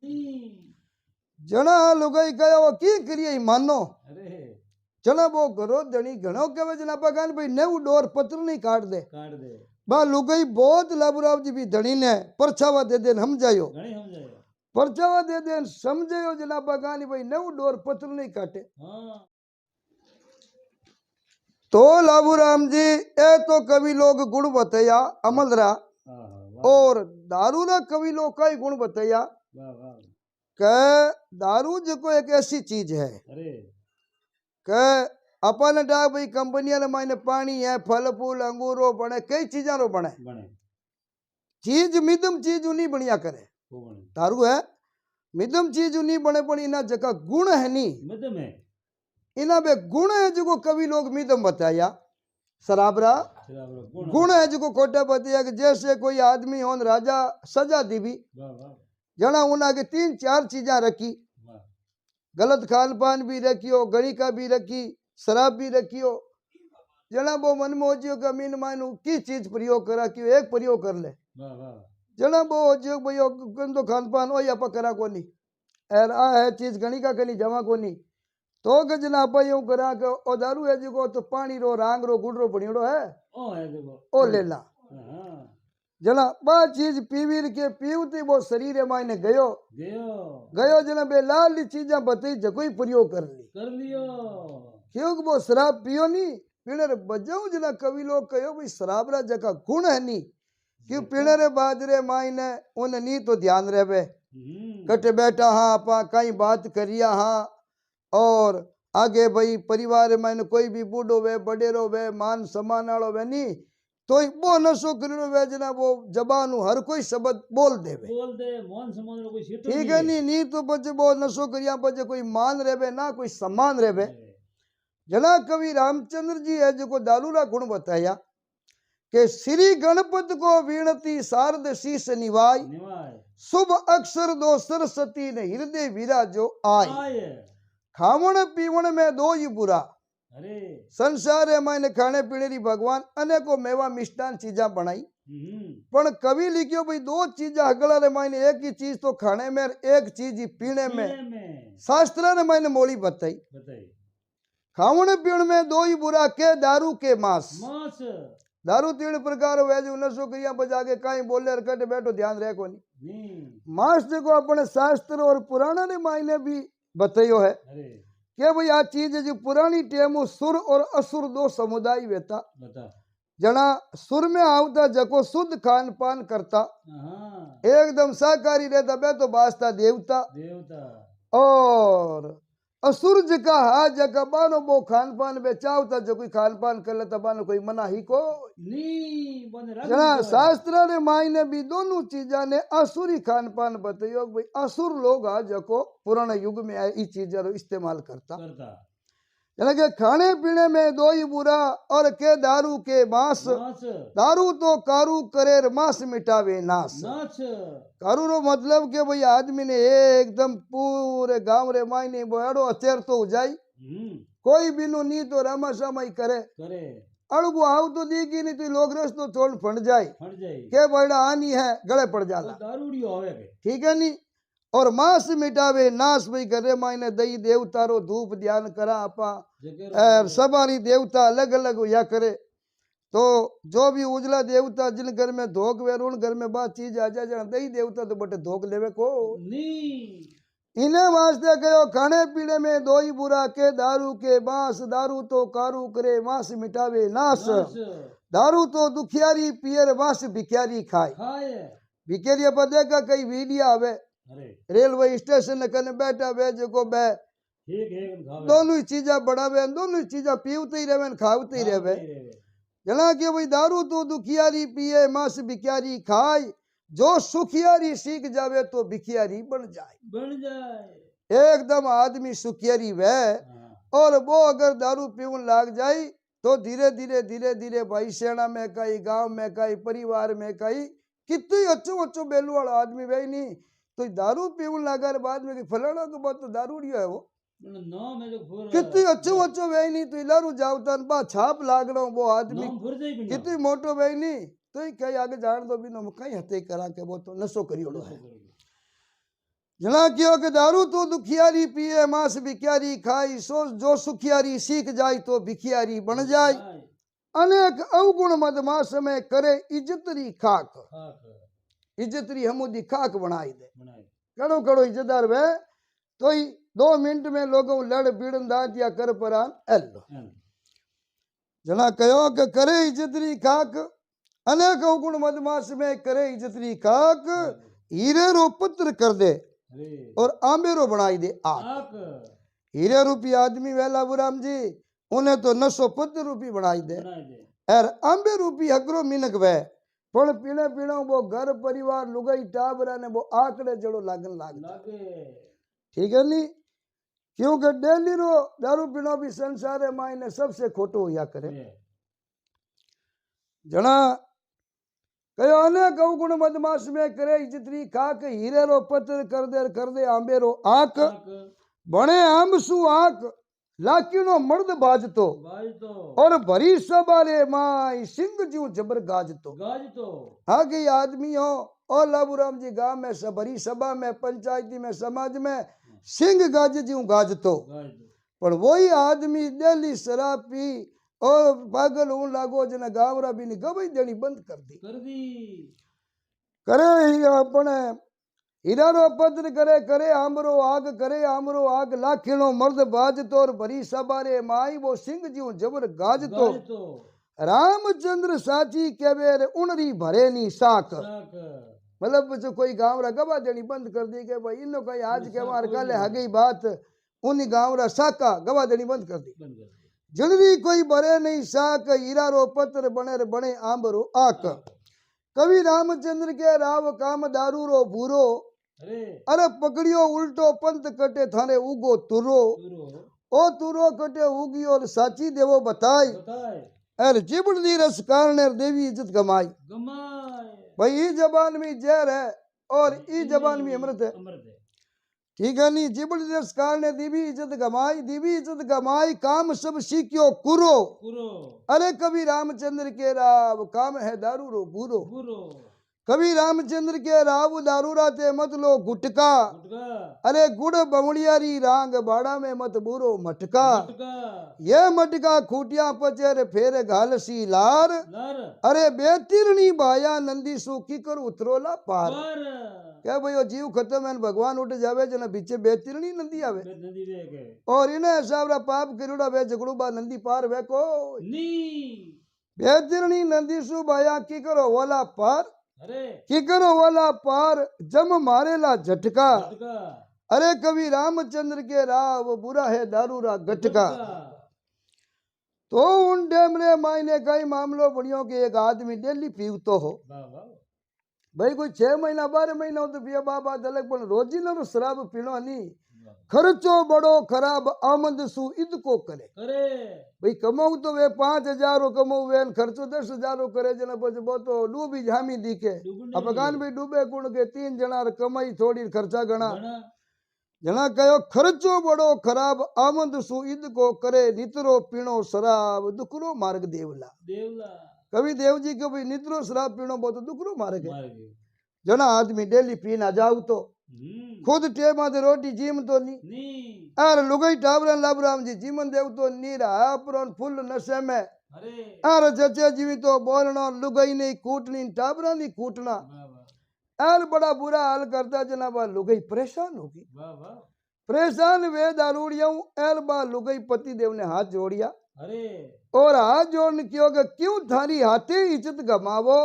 जना लुगाई कहे वो की करिए मानो जना वो करो धनी घणो कहे जना पकान भाई नेव डोर पत्र नहीं काट दे बा लुगाई बहुत लाबुराव जी भी धनी ने परछावा दे दे समझायो परछावा दे दे समझायो जना पकान भाई नेव डोर पत्र नहीं काटे तो लाबूराम जी ए तो कवि लोग गुण बताया अमलरा और दारू ना कवि लोग कई गुण बताया के दारू जो एक ऐसी चीज है के अपन डा भाई कंपनिया ने मायने पानी है फल फूल अंगूरो बने कई चीजा रो बने चीज मिदम चीज नहीं बनिया करे दारू है मिदम चीज नहीं बने पण इना जगह गुण है नी इना बे गुण है जो कवि लोग मिदम बताया शराबरा गुण है जो खोटा बताया कि जैसे कोई आदमी हो राजा सजा दीवी जना उना के 3-4 चीजा रखी गलत खान पान भी रखियो गणिका भी रखी शराब भी रखियो जना वो मन में हो का मीन मानू की चीज प्रयोग करा कि एक प्रयोग कर ले जना वो जो भाई गंदो खान पान हो या करा को नहीं आ है चीज गणिका कनी जमा को नहीं तो जना आप यूं करा के ओ दारू है जो तो पानी रो रांग रो गुड़ रो बनियोड़ो है ओ ले ला जना बा चीज पीवीर के पीवती वो शरीर मायने गयो गयो जना बे लाल चीजा बताई जकोई प्रयोग कर लियो क्योंकि वो शराब पियो नी पीने रे बजाऊ जना कवि लोग कहो भाई शराब रा जका गुण है नी क्यों पीने रे बाजरे मायने उन नी तो ध्यान रहे कटे बैठा हाँ आपा कई बात करिया हाँ और आगे भाई परिवार में कोई भी बूढ़ो वे बडेरो वे मान सम्मान वालो वे नी तो वो नशो करो वे जना वो जबान हर कोई शब्द बोल दे मान सम्मान कोई ठीक है नी तो बच्चे वो नशो करिया बच्चे कोई मान रहे ना कोई सम्मान रहे जना कवि रामचंद्र जी है जो दारूरा गुण बताया कि श्री गणपत को वीणती शारद शीस निवाय शुभ अक्षर दो सरस्वती ने हृदय विरा जो आय खावण पीवण में दो ही बुरा संसार है मैंने खाने पीने री भगवान अनेको मेवा मिष्टान चीजा बनाई पण कवि लिखियो भाई 2 चीजा हगला रे मैंने एक ही चीज तो खाने में एक चीज ही पीने में शास्त्र ने मैंने मोली बताई खावण पीवण में 2 ही बुरा के दारू के मांस दारू 3 प्रकार हो जो नशो क्रिया बजा के कहीं बोले कटे बैठो ध्यान रहे को नहीं मांस देखो अपने शास्त्र और पुराना ने मायने भी बतायो है कि भाई आ चीज जो पुरानी टेम सुर और असुर 2 समुदाय वेता जना सुर में आवता जको शुद्ध खान पान करता एकदम शाकाहारी रहता बे तो बास्ता देवता और असुर जका हा जका बानो वो खान पान बेचावता जो कोई खान पान कर लेता बानो कोई मना ही को जना शास्त्र ने मायने भी दोनों चीजा ने असुरी खान पान बतायो भाई असुर लोग आ जको पुराने युग में ई चीजा इस्तेमाल करता जना के खाने पीने में 2 ही बुरा और के दारू के मांस दारू तो कारू करे मांस मिटावे नाश कारू रो मतलब के भाई आदमी ने एकदम पूरे गांव रे मायने बड़ो अतेर तो हो जाई कोई बिनु नी तो रामा सामाई करे अड़गो आव तो दीगी नहीं तो लोग रस तो छोड़ फंड जाए के बड़ा आनी है गले पड़ जाला ठीक है नी और मांस मिटावे नाश भी करे मायने दई देवता रो धूप ध्यान करा आपा सबारी देवता अलग अलग या करे तो जो भी उजला देवता जिन घर में धोक वे उन घर में बात चीज आ जाए दई देवता तो बटे धोक लेवे को इन्हें वास्ते कहो खाने पीने में 2 ही बुरा के दारू के बांस दारू तो कारू करे मांस मिटावे नाश दारू तो दुखियारी पियर मांस भिखारी खाए भिखारी पर देखा कई वीडियो आवे रेलवे स्टेशन कने बैठा वे जो बे दोनों ही चीजा बढ़ावे दोनों ही चीजा पीवते ही रहे खावते ही रहे जना के भाई दारू तो दुखियारी पिए मांस भिखारी खाए जो सुखियारी सीख जावे तो भिखियारी बन जाए एकदम आदमी सुखियारी वह और वो अगर दारू पीवन लाग जाए तो धीरे धीरे धीरे धीरे भाई सेना में कई गांव में कई परिवार में कई कितनी अच्छो अच्छो बेलू वाला आदमी वही नहीं तो दारू पीवन लगा बाद में फलाना के बाद तो दारू है वो कितनी अच्छो अच्छो वही नहीं तो इलारू जावता बा छाप लागना वो आदमी कितनी मोटो वही नहीं तो कहीं आगे जान दो बिना कहीं हते करा के वो तो नशो करियो है जना क्यों कि दारू तो दुखियारी पिए मांस भिखियारी खाई सो जो सुखियारी सीख जाए तो भिखियारी बन जाए अनेक अवगुण मदमास में करे इज्जतरी खाक इज्जतरी हमूदी खाक बनाई दे कड़ो कड़ो इज्जतदार वे तो ही 2 मिनट में लोगों लड़ बीड़न दांतिया कर परान एलो जना कहो कि करे इज्जतरी खाक अनेक अवगुण मदमास में करे इज्जतरी खाक हीरे रो पुत्र कर दे और आंबेरो बनाई दे आक हीरे रूपी आदमी वेला बुराम जी उन्हें तो नशो पुत्र रूपी बनाई दे और आंबे रूपी हकरो मिनक वे पण पीने पीने वो घर परिवार लुगाई टाबरा ने वो आकड़े जड़ो लागन लाग ठीक है नी क्योंकि डेली रो दारू पीनो भी संसार मायने सबसे खोटो होया करे जना कयो अनेक अवगुण मदमास में करे इज्जतरी खाक हीरे रो पत्र कर दे आंबे रो आक बने आमसू आक लाकीनो मर्द बाजतो और भरी सबारे माई सिंह जीव जबर गाजतो आगे आदमी हो और लाबूराम जी गांव में भरी सभा में पंचायती में समाज में सिंह गाज जीव गाजतो पर वही आदमी डेली शराब पी और पागल हूं लागो जना गावरा भी नहीं गवाई देनी बंद कर दी करे अपने हीरारो पत्र करे आमरो आग लाखिनो मर्द बाज तोर भरी सबारे माई वो सिंह जीव जबर गाजतो रामचंद्र साची केवेर उनरी भरे नी साख मतलब जो कोई गांव रा गवा देनी बंद कर दी के भाई इनो कहीं आज के मार काले हगई बात उन्हीं गांव रा साका गवा देनी बंद कर दी जल्दी कोई भरे नहीं साक हीरारो पत्र बने आंबरो आक कवि रामचंद्र के राव काम दारू रो भूरो अरे पकड़ियो उल्टो पंथ कटे थाने उगो तुरो ओ तुरो कटे उगी और साची देवो बताई अरे जिबड़ दी रस कारण देवी इज्जत गमाई भाई ई जबान में जहर है और ई जबान में अमृत है ठीक है नी जिबड़ दी रस कारण देवी इज्जत गमाई काम सब सीखियो कुरो अरे कभी रामचंद्र के राव काम है दारू रो बूरो कभी रामचंद्र के राव दारू राते मत लो गुटका अरे गुड़ बमड़ियारी रांग बाड़ा में मत बूरो मटका ये मटका खूटिया पचेर फेर घालसी लार अरे बेतिरनी बाया नंदी सूखी कर उतरोला पार क्या भाई जीव खत्म है भगवान उठ जावे जना बीचे बेतिरनी नंदी आवे और इन्हें हिसाब पाप करूड़ा वे झगड़ू बा नंदी पार वे को बेतिरनी नंदी सु बाया की करो वाला पार की करो वाला पार जम मारेला झटका अरे कवि रामचंद्र के राव बुरा है दारू रा गटका तो उन डेमरे मायने कई मामलो बनियो कि एक आदमी डेली पीवतो हो भाई कोई 6 महीना 12 महीना हो तो पिया बाबा दलक पण रोजी न शराब पीनो नहीं खर्चो बड़ो खराब आमद सु ईद को करे भाई कमाऊ तो वे 5,000 कमाऊ वे खर्चो 10,000 करे जना पछ वो तो डूबी जामी दिखे अपगान भी डूबे गुण के 3 जना कमाई थोड़ी खर्चा गणा जना कहो खर्चो बड़ो खराब आमद सु ईद को करे नितरो पीणो शराब दुखरो मार्ग देवला कवि देव जी को भाई नितरो शराब पीणो बहुत दुखरो मार्ग है जना आदमी डेली पीना जाऊ तो खुद टेम आते रोटी जीम तो नी अरे लुगाई टाबरा लाबराम जी जीवन देव तो नीरा अपरोन फुल नशे में अरे चचे जीवी तो बोलना लुगाई नहीं कूटनी टाबरा नहीं कूटना अरे बड़ा बुरा हाल करता जनाब लुगाई परेशान होगी परेशान वे दारूड़िया एल बा लुगाई पति देव ने हाथ जोड़िया और हाथ जोड़ने क्यों थारी हाथे इज्जत गमावो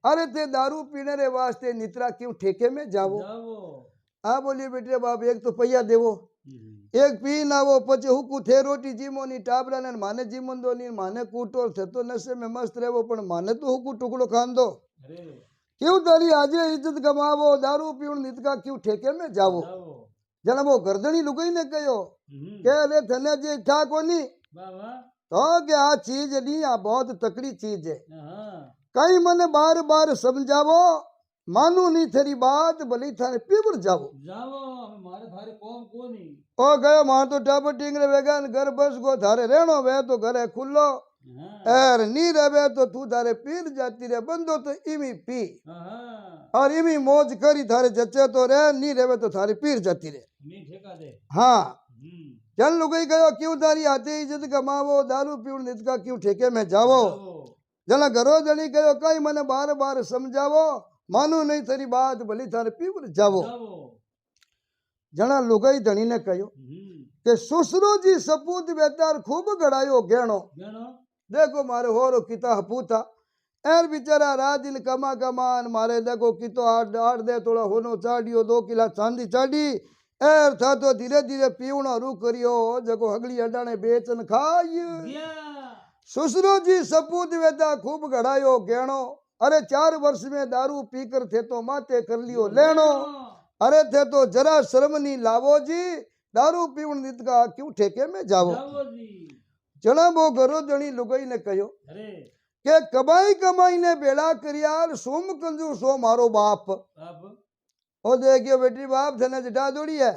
अरे ते दारू पीने रे वास्ते नित्रा क्यों ठेके में जावो आ बोलिए बेटे बाप एक तो पैया देवो एक पी ना वो पचे हुकू थे रोटी जीमो नी टाबरा ने माने जीमन दो नी माने कूटो थे तो नशे में मस्त रहो पण माने तो हुकू टुकड़ो खान दो क्यों तारी आजे इज्जत गमावो दारू पीण नित्का क्यों ठेके में जावो जना वो गर्दनी लुगाई ने कहो के ले थने जे था कोनी तो के आ चीज नहीं आ बहुत तकड़ी चीज है कई मने बार बार समझावो मानू नहीं तेरी बात भली थाने पीवर जावो मारे थारे कौन को नहीं ओ गयो मार तो टाबर टिंगरे वेगान घर बस गो थारे रहनो वे तो घर है खुलो हाँ एर नी रहे तो तू थारे पीर जाती रे बंदो तो इमी पी हाँ और इमी मौज करी थारे जच्चे तो रे नी रहे तो थारी पीर जाती रे मी ठेका दे हाँ हम्म जन लुगाई गयो क्यों तारी आते इज्जत कमावो दारू पीण नित का क्यों ठेके में जावो जाओ जना घरो जणी गयो कई मने बार बार समझावो मानू नहीं तेरी बात भली थारे पीवर जावो जाओ जना लुगाई धनी ने कहो કે સુસરોજી સપૂત વેતાર ખૂબ ગળાયો ગેણો ગણો देखो मारे होरो किता हपूता एर बेचारा रात दिन कमा कमान मारे देखो कितो आठ आठ दे थोड़ा होनो चाडियो 2 किला चांदी चाडी एर था तो धीरे धीरे पीवणो रू करियो जको हगली अडाणे बेचन खाय ગયા सुसरो जी सपूत वेता खूब गढ़ायो गेणो अरे 4 वर्ष में दारू पीकर थे तो माते कर लियो लेनो अरे थे तो जरा शर्म नहीं लावो जी दारू पीवण नित का क्यों ठेके में जावो જાવો જી जणा वो घरो जणी लुगाई ने कहो અરે के कमाई कमाई ने बेड़ा करियार सोम कंजू सो मारो बाप બાપ ओ देखियो बेटी बाप थने जटा दौड़ी है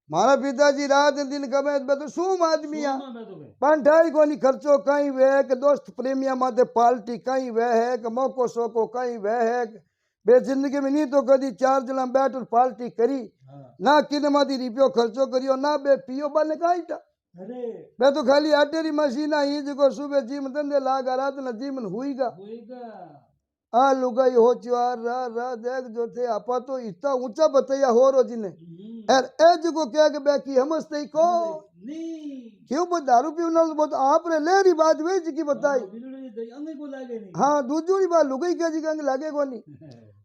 मारा पिताजी रात दिन कमाए तो सूम आदमी आ સોમાં બેઠો ભાઈ पण ढाई कोनी खर्चो कहीं वे के दोस्त प्रेमिया माते पार्टी कहीं वे है के मौको सोको कहीं वे है बे जिंदगी में नहीं तो कदी 4 जना बैठ और पार्टी करी હા ना किन माती रुपयो खर्चो करियो ना बे पियो बाने काई टा અરે मैं तो खाली आटेरी मशीन ही जो सुबह जिम धंधे लागा रात न जिम हुईगा હોઈગા आ लुगाई हो चार रा देख जो थे आपा तो इतना ऊंचा बताया हो रो जी ने यार ए जो क्या के बैकी हमस्ते को ની क्यों वो दारू पीने बहुत आप रे ले रही बात वे जी की बताई બીજળી દઈ અંગે કો લાગે ની हाँ दूसरी बात लुगाई क्या जी कंग लागे को नहीं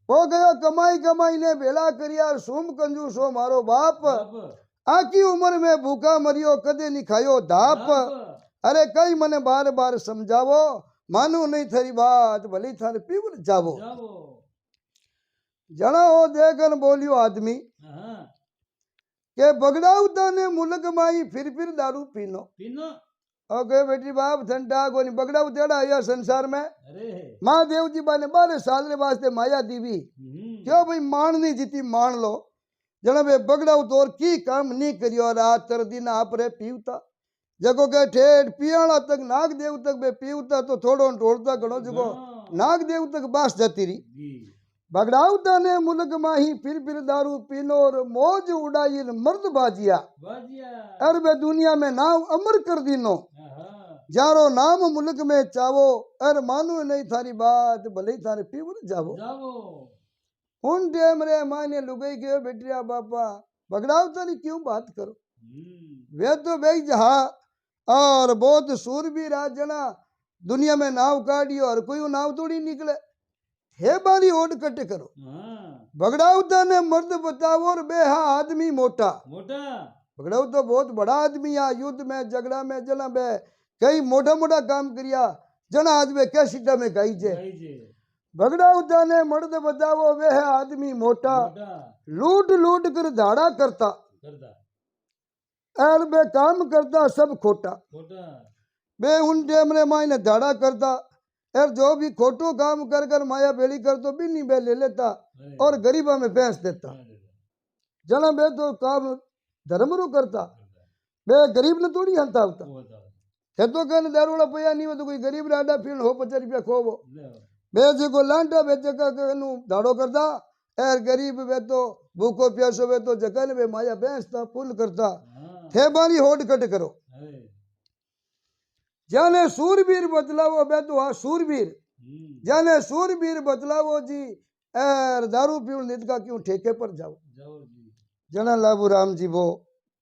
हो गया कमाई कमाई ने बेला करिया सोम कंजूस हो मारो बाप બાપ आकी उम्र में भूखा मरियो कदे नहीं खायो धाप अरे कई मने बार बार समझावो मानू नहीं थारी बात भली थारे पीवर जावो જાવો जणा हो देखन बोलियो आदमी હા के बगड़ाउता ने मुल्क माई फिर दारू पीनो પીનો और कहे बेटी बाप ठंडा को नहीं बगड़ाऊ तेड़ा आया संसार में અરે महादेव जी बाने 12 साल रे वास्ते माया दीवी क्यों भाई मान नहीं जीती मान लो जना बे बगड़ाऊ तोर की काम नहीं करियो रात तर दिन आप रे पीवता जगो के ठेठ पियाणा तक नाग देव तक बे पीवता तो थोड़ो ढोलता घणो जगो नाग देव तक बास जाती रही જી बगड़ाउता ने मुल्क माही फिर दारू पीनो और मौज उड़ाई मर्द बाजिया વાજિયા अर बे दुनिया में नाम अमर कर दीनो હા जारो नाम मुल्क में चावो अर मानो नहीं थारी बात भले ही थारे पीवर जावो જાવો उन टेम रे माने लुगाई गयो बेटिया बापा बगड़ाउता ने क्यों बात करो वे तो भाई जहा और बहुत सूरबीर आज जना दुनिया में नाव काटियो और कोई नाव थोड़ी निकले हे बारी ओड कट करो હા बगड़ाउता ने मर्द बताओ और बेहा आदमी मोटा મોટા बगड़ाऊ तो बहुत बड़ा आदमी है युद्ध में झगड़ा में जना बे कई मोटा मोटा काम करिया जना आज बे क्या सीटा में गई जे ગઈ છે बगड़ाउता ने मर्द बताओ वे है आदमी मोटा મોટા लूट लूट कर धाड़ा करता કરતા और बे काम करता सब खोटा ખોટા बे उन टेम रे मायने धाड़ा करता और जो भी खोटो काम कर माया बेली कर तो भी नहीं बे ले लेता અરે और गरीबा में बेच देता जना बे तो काम धर्म रो करता बे गरीब ने थोड़ी हंता होता है तो कहने दारूड़ा पया नहीं हो तो कोई गरीब राडा फिर हो 50 रुपया खोवो बे जो लांटा बे जगह कहनु धाड़ो करता एर गरीब बे तो भूखो प्यासो बे तो जगह ने बे माया बेचता पुल करता थे बारी होड़ कट करो जाने सूरबीर बतलावो बे तो हाँ सूरबीर जाने सूरबीर बतलावो जी एर दारू पीण नित का क्यों ठेके पर जाओ जना लाबू राम जी वो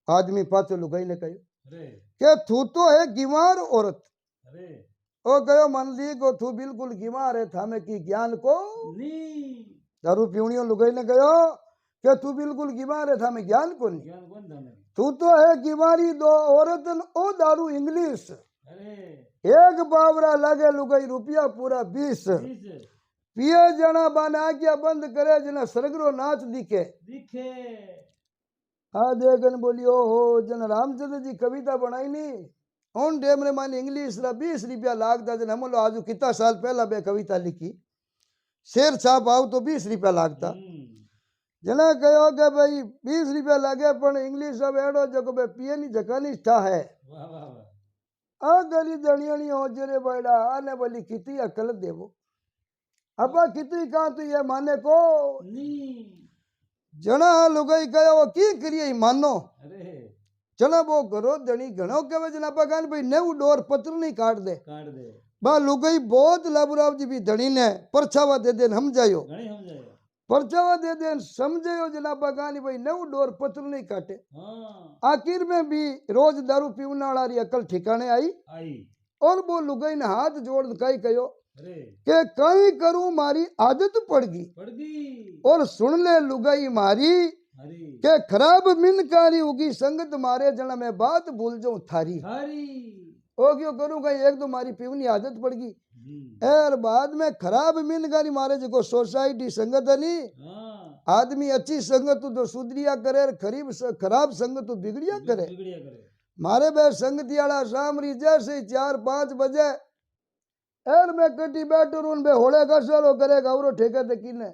आदमी पाछो लुगाई ने कहो के तू तो है गिमार औरत ओ कहो मन ली को तू बिल्कुल गिमार है थामे की ज्ञान को दारू पीवणियों लुगाई ने कहो के तू बिल्कुल गिमार है थामे ज्ञान को नहीं तू तो है गिमारी दो औरत ओ दारू इंग्लिश एक बावरा लगे लुगाई रुपया पूरा 20 पिए जना बाने आज्ञा बंद करे जना सरगरो नाच दिखे दिखे हाँ देखन बोलियो हो जन रामचंद्र जी कविता बनाई नी उन डेम रे माने इंग्लिश रा 20 रुपया लागता जन हम आज कितना साल पहला बे कविता लिखी शेर छाप आओ तो 20 रुपया लागता जना कहो के भाई 20 रुपया लागे पण इंग्लिश अब एडो जको बे पिए नी जका नी था है आ गली दणियाणी हो जरे बड़ा आने बोली कितनी अकल देवो अपा कितनी कहा तू ये माने को नहीं जना लुगाई कहे वो की करिए मानो अरे चला वो करो धनी घणो कहे जना अपा कहा भाई नेव डोर पत्र नहीं काट दे काट दे बा लुगाई बहुत लाबुराव जी भी धनी ने परछावा दे दे समझायो घणी समझायो परछावा दे दे समझायो जना अपा कहा भाई नेव डोर पत्र नहीं काटे हाँ आखिर में भी रोज दारू पीवने वाली अकल ठिकाने आई आई और वो लुगाई ने हाथ जोड़ कई कहो अरे के कई करूं मारी आदत पड़ गई पड़ गई और सुन ले लुगाई मारी हरी के खराब मिनकारी उगी संगत मारे जना मैं बात भूल जाऊं थारी हरी ओ क्यों करूं कहीं एक दो मारी पीवनी आदत पड़ गई और बाद में खराब मिनकारी मारे जो सोसाइटी संगत है नी हाँ आदमी अच्छी संगत तो सुधरिया करे खराब संगत तो बिगड़िया करे बिगड़िया करे मारे बे संगती वाला सामरी जैसे 4-5 बजे एर में कटी बैठो रून बे होले का सरो करेगा औरो ठेके ते किने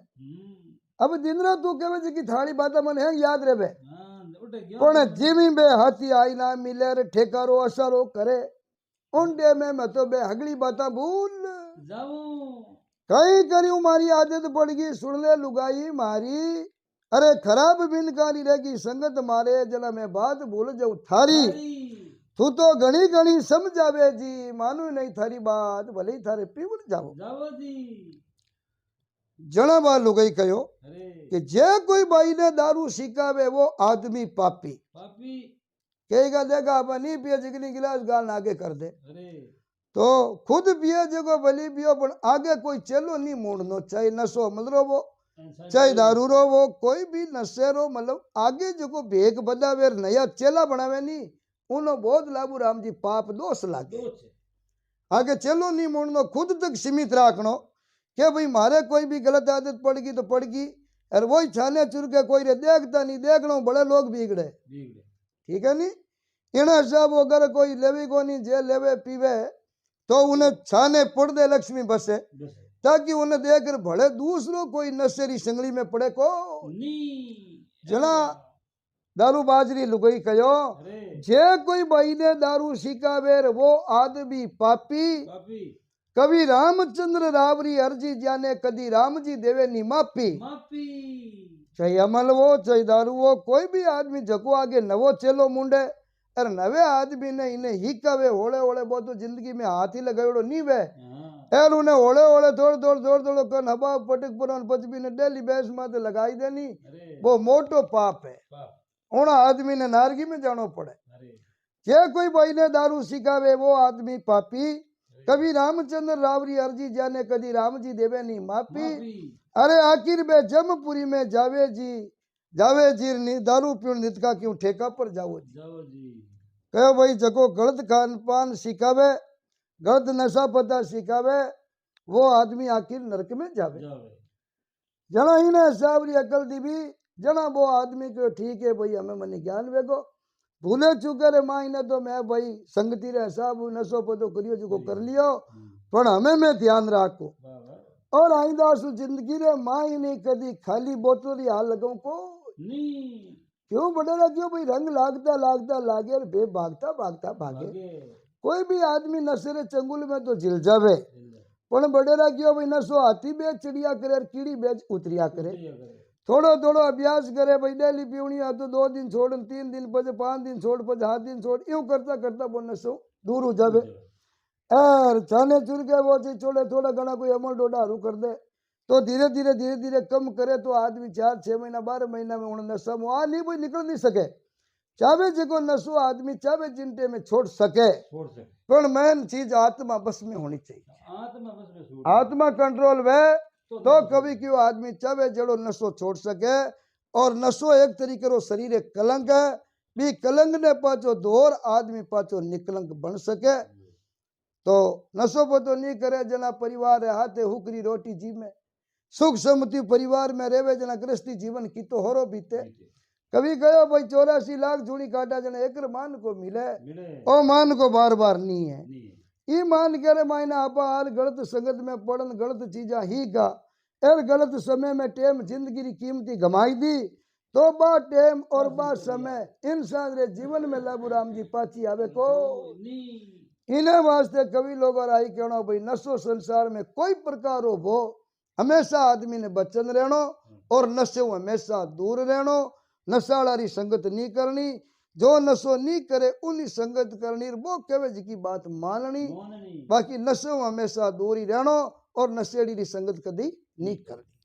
अब दिन रात तू कहे जी की थाली बाता मन है याद रहे बे हाँ उठे गया पण जिमी बे हाथी आई ना मिले रे ठेकारो असरो करे उंडे में मैं तो बे हगली बाता भूल जाऊं कहीं करी मारी आदत पड़ गई सुन ले लुगाई मारी अरे खराब बिनकारी रहेगी संगत मारे जना मैं बात भूल जाऊं थारी हरी तू तो घनी घनी समझावे जी मानू नहीं थारी बात भले ही थारे पीवड़ जाओ जाओ जी जणा बा लुगाई कहो अरे कि जे कोई भाई ने दारू सिखावे वो आदमी पापी पापी कहेगा देखा अब नहीं पिए जिगनी गिलास गाल आगे कर दे अरे तो खुद पिए जगो भली पियो पर आगे कोई चेलो नहीं मोड़नो चाहे नशो मलरो वो चाहे दारू रो वो कोई भी नशे रो मतलब आगे जो भेग बदावे नया चेला बनावे नहीं उनो बहुत लाबू राम जी पाप दोष लागे दो छे आगे चलो नहीं मोड़नो खुद तक सीमित राखनो के भाई मारे कोई भी गलत आदत पड़ गई तो पड़ गई और वही छाने चुर के कोई रे देखता नहीं देखना बड़े लोग बिगड़े बिगड़े ठीक है नहीं इना सब अगर कोई लेवी को नहीं जे लेवे पीवे तो उन्हें छाने पड़ दे लक्ष्मी बसे बस ताकि उन्हें देखकर भले दूसरों कोई नशेरी संगली में पड़े को नी जना दारू बाजरी लुगाई कहो अरे जे कोई भाई ने दारू सिखावे वो आदमी पापी पापी कवि रामचंद्र रावरी अर्जी जाने कदी राम जी देवे नी मापी मापी चाहे अमल वो चाहे दारू वो कोई भी आदमी जको आगे नवो चेलो मुंडे और नवे आदमी ने इन्हें ही कवे होले होले वो तो जिंदगी में हाथ ही लगायो नहीं वे हाँ एर उन्हें होले होले थोड़ कर हबा पटक पुरान पचबी ने डेली बैस माते लगाई देनी अरे वो मोटो पाप है पाप उन आदमी ने नारगी में जानो पड़े अरे जे कोई भाई ने दारू सिखावे वो आदमी पापी कभी रामचंद्र रावरी अर्जी जाने कदी राम जी देवे नहीं मापी मापी अरे आखिर में जमपुरी में जावे जी नी दारू पीण नितका क्यों ठेका पर जाओ जी जाओ जी कहो भाई जको गलत खान पान सिखावे गलत नशा पता सिखावे वो आदमी आखिर नरक में जावे जावे जना इन्हें सावरी अकल दी भी जना वो आदमी को ठीक है भाई हमें मन ज्ञान वेगो भूले चुके रे माँ ने तो मैं भाई संगति रे हिसाब नशो पतो करियो जो कर लियो पर हमें मैं ध्यान राखो वाह वाह और आईदास जिंदगी रे माँ नहीं कदी खाली बोतल हाल लगाऊ को नी क्यों बड़ेरा क्यों भाई रंग लागता लागता लागे और बे भागता भागता भागे भागे कोई भी आदमी नशे रे चंगुल में तो झिल जावे पण बड़ेरा क्यों भाई नशो हाथी बेच चिड़िया करे और कीड़ी बेच उतरिया करे थोड़ो थोड़ो अभ्यास करे भाई डेली पीवनी है तो 2 दिन छोड़ 3 दिन पचे 5 दिन छोड़ पचे 7 दिन छोड़ यूं करता करता वो नशो दूर हो जावे और छाने चुर के वो चीज छोड़े थोड़ा घना कोई अमल डोडा हरू कर दे तो धीरे धीरे कम करे तो आदमी 4-6 महीना 12 महीना में उन्हें नशा में आ नहीं कोई निकल नहीं सके चाहे जो नशो आदमी चाहे चिंटे में छोड़ सके छोड़ सके पर मेन चीज आत्मा बस में होनी चाहिए आत्मा बस में सूट आत्मा कंट्रोल वे तो कभी क्यों आदमी चाहे जड़ो नशो छोड़ सके और नशो एक तरीके रो शरीर एक कलंक है भी कलंक ने पाचो दौर आदमी पाचो निकलंक बन सके तो नशो पतो नहीं करे जना परिवार है हाथे हुकरी रोटी जी में सुख समृद्धि परिवार में रेवे जना गृहस्थी जीवन की तो होरो बीते कभी गयो भाई 84 लाख झूड़ी काटा जना एक मान को मिले मिले ओ मान को बार बार नहीं है नहीं ई मान करे मायना आपा हाल गलत संगत में पड़न गलत चीजा ही का एर गलत समय में टेम जिंदगी की कीमती गमाई दी तो बा टेम और बा समय इंसान रे जीवन में लाबू राम जी पाची आवे को नी इन्हें वास्ते कवि लोग और आई कहना भाई नशो संसार में कोई प्रकार हो वो हमेशा आदमी ने बचन रहनो और नशे हमेशा दूर रहनो नशाड़ी संगत नहीं करनी जो नशो नहीं करे उन्हीं संगत करनी वो कहे जी की बात माननी मोहननी बाकी नशे हमेशा दूर ही रहनो और नशेड़ी की संगत कदी नहीं करनी।